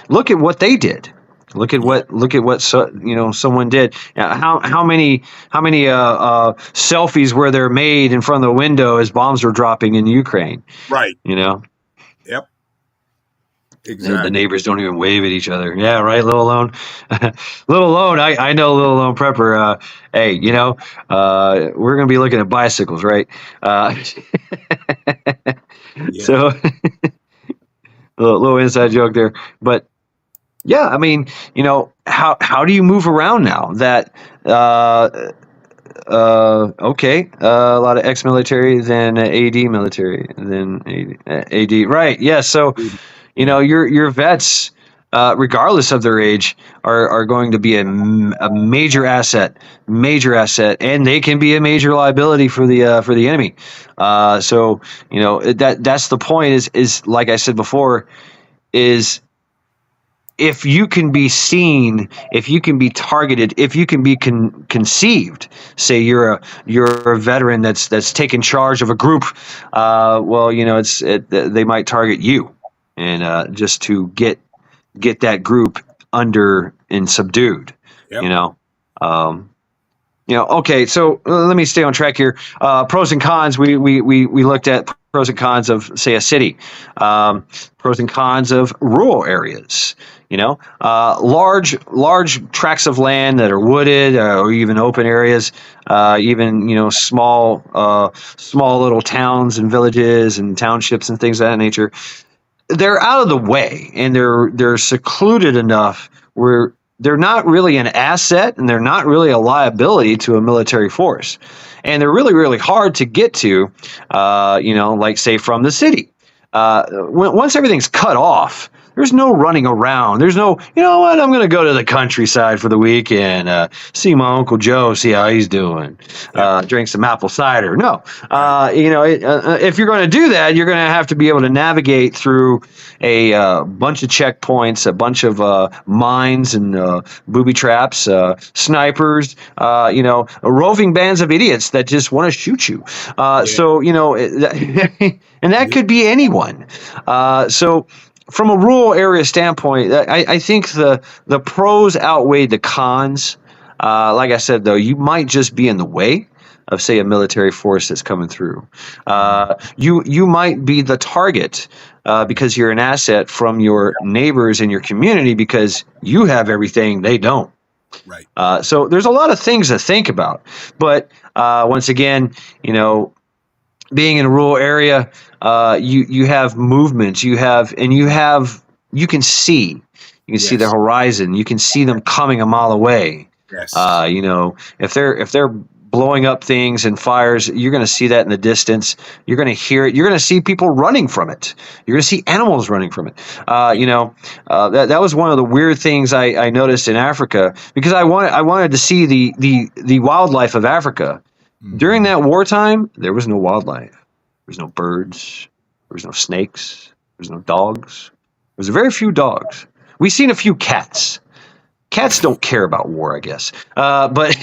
Look at what they did. Look at what someone did. How many selfies were there made in front of the window as bombs were dropping in Ukraine? Right. Yep. Exactly. The neighbors don't even wave at each other. Yeah, right. Little alone. Little alone. I know little alone prepper. Hey, we're gonna be looking at bicycles, right? So little inside joke there, but. Yeah, I mean, how do you move around now? That okay, a lot of ex-military, then AD military, then AD, right? Yeah, so your vets, regardless of their age, are going to be a major asset, and they can be a major liability for the enemy. So that's the point. Is like I said before, is. If you can be seen, if you can be targeted, if you can be conceived, say you're a veteran that's taken charge of a group, they might target you, and just to get that group under and subdued. Yep. Okay, so let me stay on track here. Pros and cons. We looked at pros and cons of, say, a city. Pros and cons of rural areas. Large tracts of land that are wooded or even open areas, even small little towns and villages and townships and things of that nature. They're out of the way and they're secluded enough where they're not really an asset and they're not really a liability to a military force, and they're really, really hard to get to. Like say from the city. Once everything's cut off, there's no running around. There's no, I'm going to go to the countryside for the weekend, see my Uncle Joe, see how he's doing, drink some apple cider. No, if you're going to do that, you're going to have to be able to navigate through a bunch of checkpoints, a bunch of mines and booby traps, snipers, roving bands of idiots that just want to shoot you. So, and that could be anyone. So from a rural area standpoint, I think the pros outweigh the cons. Like I said, though, you might just be in the way of, say, a military force that's coming through. You might be the target because you're an asset from your neighbors in your community because you have everything they don't. Right. So there's a lot of things to think about. But once again, being in a rural area, you have movements, you can see the horizon, you can see them coming a mile away. Yes. If they're blowing up things and fires, you're going to see that in the distance. You're going to hear it. You're going to see people running from it. You're going to see animals running from it. That was one of the weird things I noticed in Africa, because I wanted to see the wildlife of Africa. During that wartime, there was no wildlife. There was no birds. There was no snakes. There was no dogs. There was very few dogs. We've seen a few cats. Cats don't care about war, I guess. But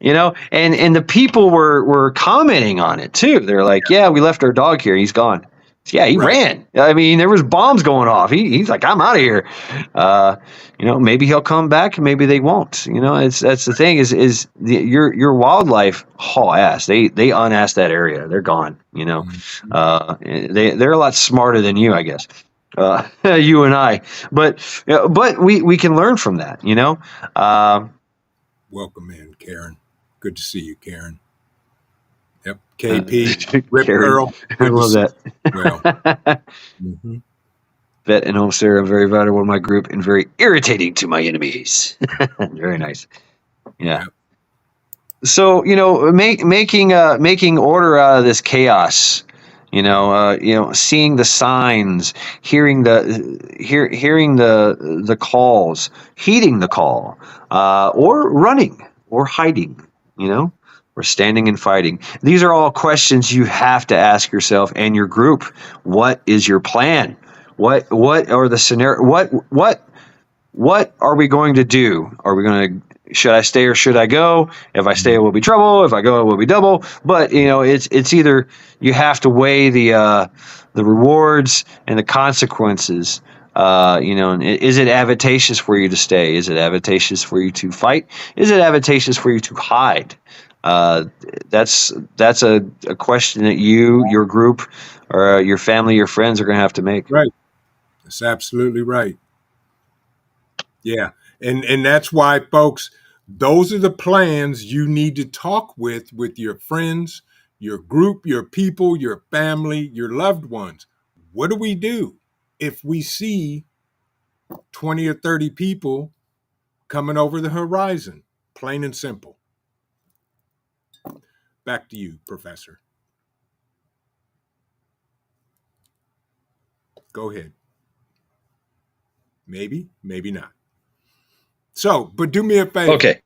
and the people were commenting on it too. They're like, "Yeah, we left our dog here. He's gone." Yeah, he Right. ran. I mean, there was bombs going off. He's like, I'm out of here. Maybe he'll come back, maybe they won't. That's the thing your wildlife haul ass. They unass that area. They're gone. They're a lot smarter than you, I guess. You and I, but we can learn from that. Welcome in, Karen. Good to see you, Karen. Yep. KP, Rip Karen, Earl. I love that. Well. Mm-hmm. Vet and homesteader, I'm very valuable in my group and very irritating to my enemies. Very nice. Yeah. Yep. So making order out of this chaos. Seeing the signs, hearing the calls, heeding the call, or running, or hiding. Or standing and fighting. These are all questions you have to ask yourself and your group. What is your plan? What are the scenario? What are we going to do? Should I stay or should I go? If I stay, it will be trouble. If I go, it will be double. But it's either you have to weigh the rewards and the consequences. And is it advantageous for you to stay? Is it advantageous for you to fight? Is it advantageous for you to hide? That's a question that your group, or your family, your friends are going to have to make. Right. That's absolutely right. Yeah. And that's why, folks, those are the plans you need to talk with your friends, your group, your people, your family, your loved ones. What do we do if we see 20 or 30 people coming over the horizon? Plain and simple. Back to you, Professor. Go ahead. Maybe, maybe not. So, but do me a favor. Okay.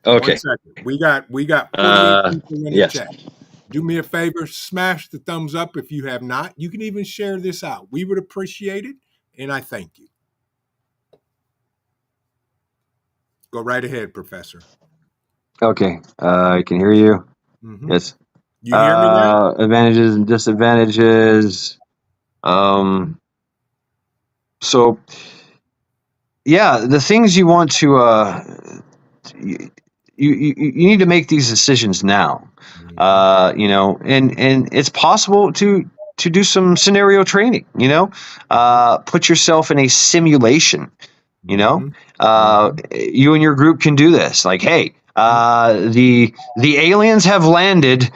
1 second. We got 48 people in the yes. chat. Do me a favor, smash the thumbs up if you have not. You can even share this out. We would appreciate it, and I thank you. Go right ahead, Professor. Okay. I can hear you. Mm-hmm. Yes. You hear me now? Advantages and disadvantages. So, yeah, the things you want to you need to make these decisions now. And it's possible to do some scenario training. Put yourself in a simulation. You and your group can do this. Like, hey, the aliens have landed.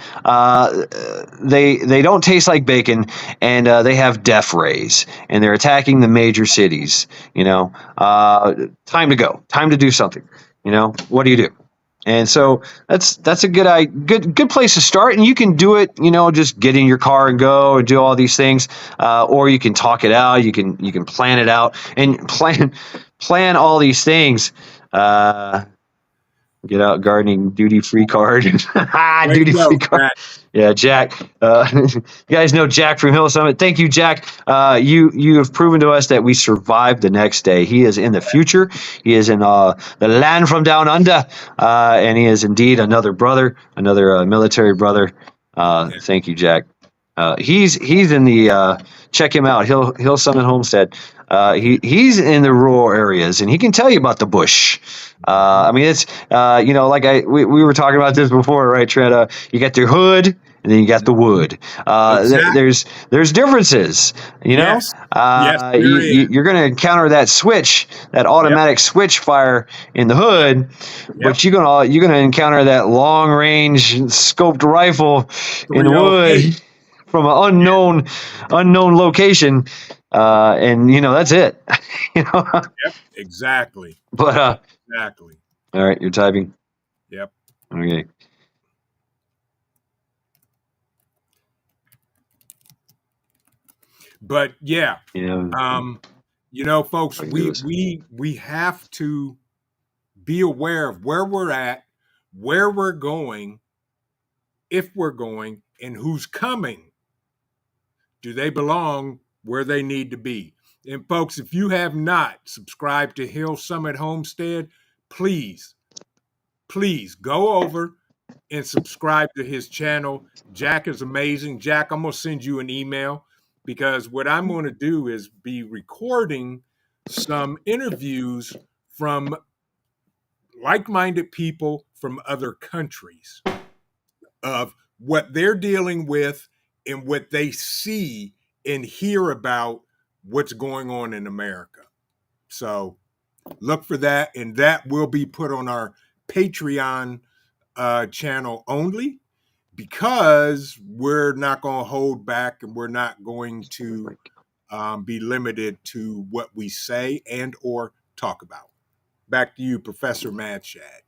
They don't taste like bacon, and they have death rays, and they're attacking the major cities. Time to go. Time to do something. What do you do? And so that's a good place to start. And you can do it, just get in your car and go and do all these things, or you can talk it out. You can plan it out and plan all these things. Get out gardening duty-free card. Duty-free card. Jack. Yeah, Jack. You guys know Jack from Hill Summit. Thank you, Jack. You have proven to us that we survived the next day. He is in the future. He is in the land from down under, and he is indeed another brother, another military brother. Thank you, Jack. He's in the check him out. Hill Summit Homestead. He's in the rural areas, and he can tell you about the bush. It's like we were talking about this before, right, Trent? You got the hood, and then you got the wood. Exactly. There's differences, Yes. You're going to encounter that switch, that automatic switch fire in the hood, but you're going to encounter that long range scoped rifle in the wood from an unknown location. And that's it. Yep, exactly. But exactly. All right, you're typing. Yep. Okay. But folks, we have to be aware of where we're at, where we're going, if we're going, and who's coming. Do they belong where they need to be? And folks, if you have not subscribed to Hill Summit Homestead, please go over and subscribe to his channel. Jack is amazing. Jack, I'm going to send you an email. because what I'm going to do is be recording some interviews from like-minded people from other countries of what they're dealing with and what they see and hear about what's going on in America. So look for that, and that will be put on our Patreon channel only, because we're not going to hold back and we're not going to be limited to what we say and or talk about. Back to you, Professor MAD SHAD.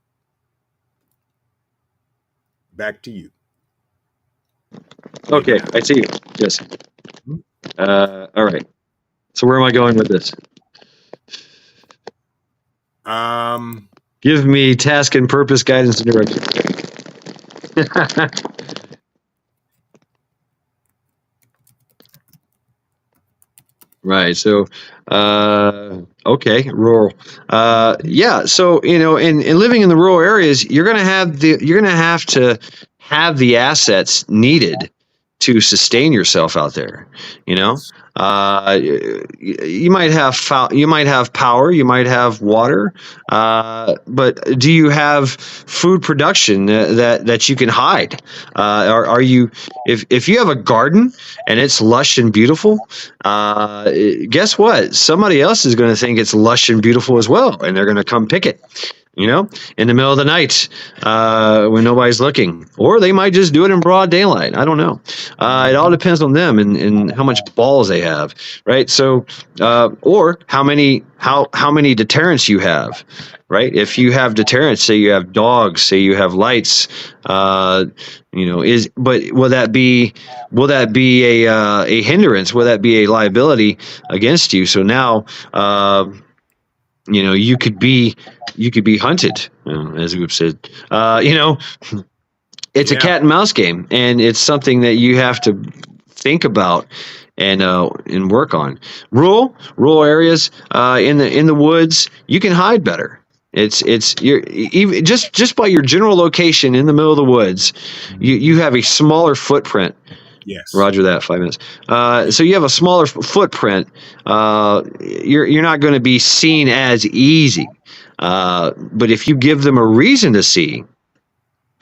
Back to you. Okay, I see you. Yes. All right. So where am I going with this? Give me task and purpose, guidance and direction. Right. So, okay, rural. Yeah. So, in living in the rural areas, you're going to have to have the assets needed to sustain yourself out there. Yes. You might have power, you might have water, but do you have food production that you can hide? Are you, if you have a garden and it's lush and beautiful, guess what? Somebody else is going to think it's lush and beautiful as well, and they're going to come pick it. In the middle of the night, when nobody's looking, or they might just do it in broad daylight. I don't know. It all depends on them and how much balls they have, right? So, or how many deterrents you have, right? If you have deterrents, say you have dogs, say you have lights, but will that be a hindrance? Will that be a liability against you? So now, you could be hunted, as we've said. It's a cat and mouse game, and it's something that you have to think about and work on. Rural areas, in the woods, you can hide better. You're even just by your general location in the middle of the woods, you have a smaller footprint. Yes. Roger that. 5 minutes. So you have a smaller footprint. You're not going to be seen as easy. But if you give them a reason to see,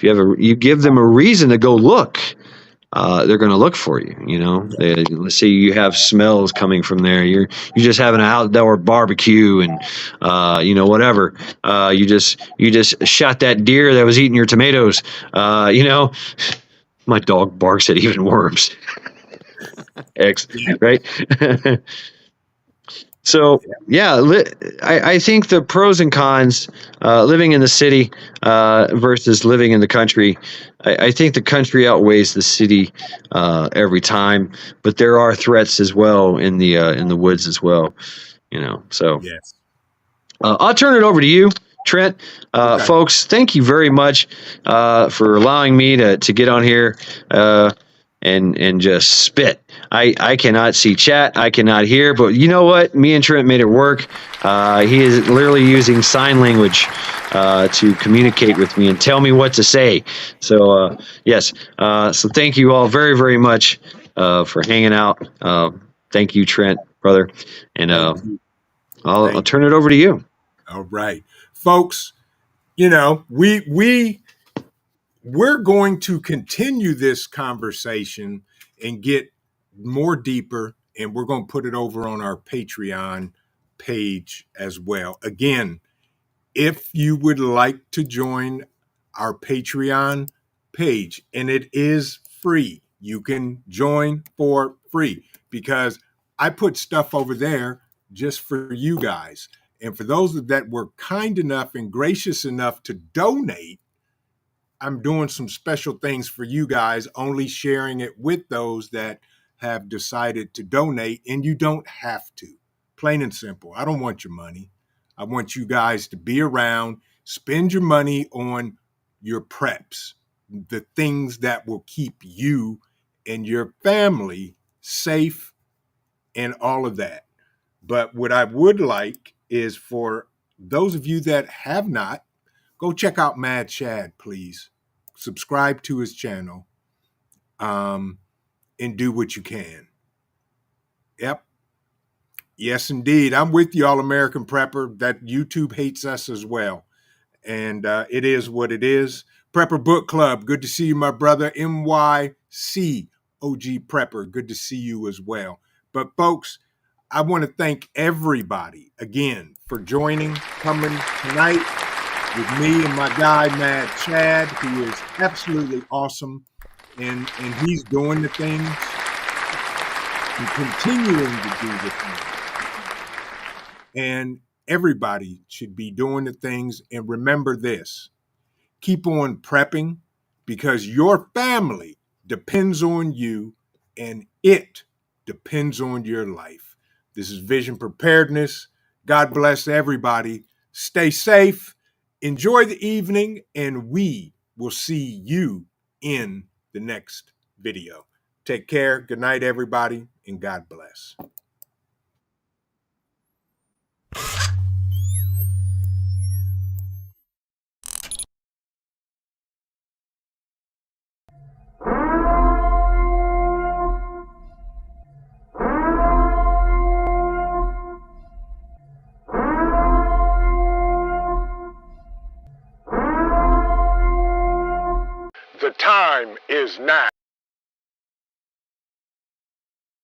you give them a reason to go look, they're going to look for you. Let's say you have smells coming from there. You're just having an outdoor barbecue and whatever. You just shot that deer that was eating your tomatoes. My dog barks at even worms. X, right? So, yeah, I think the pros and cons, living in the city versus living in the country, I think the country outweighs the city every time, but there are threats as well in the woods as well, so. Yes. I'll turn it over to you, Trent. Okay. Folks, thank you very much for allowing me to get on here and just spit. I cannot see chat. I cannot hear, but you know what? Me and Trent made it work. He is literally using sign language to communicate with me and tell me what to say. So, yes. So thank you all very, very much for hanging out. Thank you, Trent, brother. And I'll turn it over to you. All right, folks, we're going to continue this conversation and get more deeper, and we're going to put it over on our Patreon page as well. Again, if you would like to join our Patreon page, and it is free, you can join for free, because I put stuff over there just for you guys. And for those that were kind enough and gracious enough to donate, I'm doing some special things for you guys, only sharing it with those that have decided to donate, and you don't have to. Plain and simple. I don't want your money. I want you guys to be around, spend your money on your preps, the things that will keep you and your family safe and all of that. But what I would like is for those of you that have not, go check out MAD SHAD, please. Subscribe to his channel, and do what you can. Yep. Yes, indeed. I'm with you, All American Prepper, that YouTube hates us as well. And it is what it is. Prepper Book Club, good to see you, my brother. MYC OG Prepper, good to see you as well. But folks, I want to thank everybody again for joining, coming tonight with me and my guy, MAD SHAD, who is absolutely awesome. And he's doing the things and continuing to do the things. And everybody should be doing the things. And remember this, keep on prepping because your family depends on you and it depends on your life. This is Vision Preparedness. God bless everybody. Stay safe. Enjoy the evening, and we will see you in the next video. Take care. Good night, everybody, and God bless. The time is now.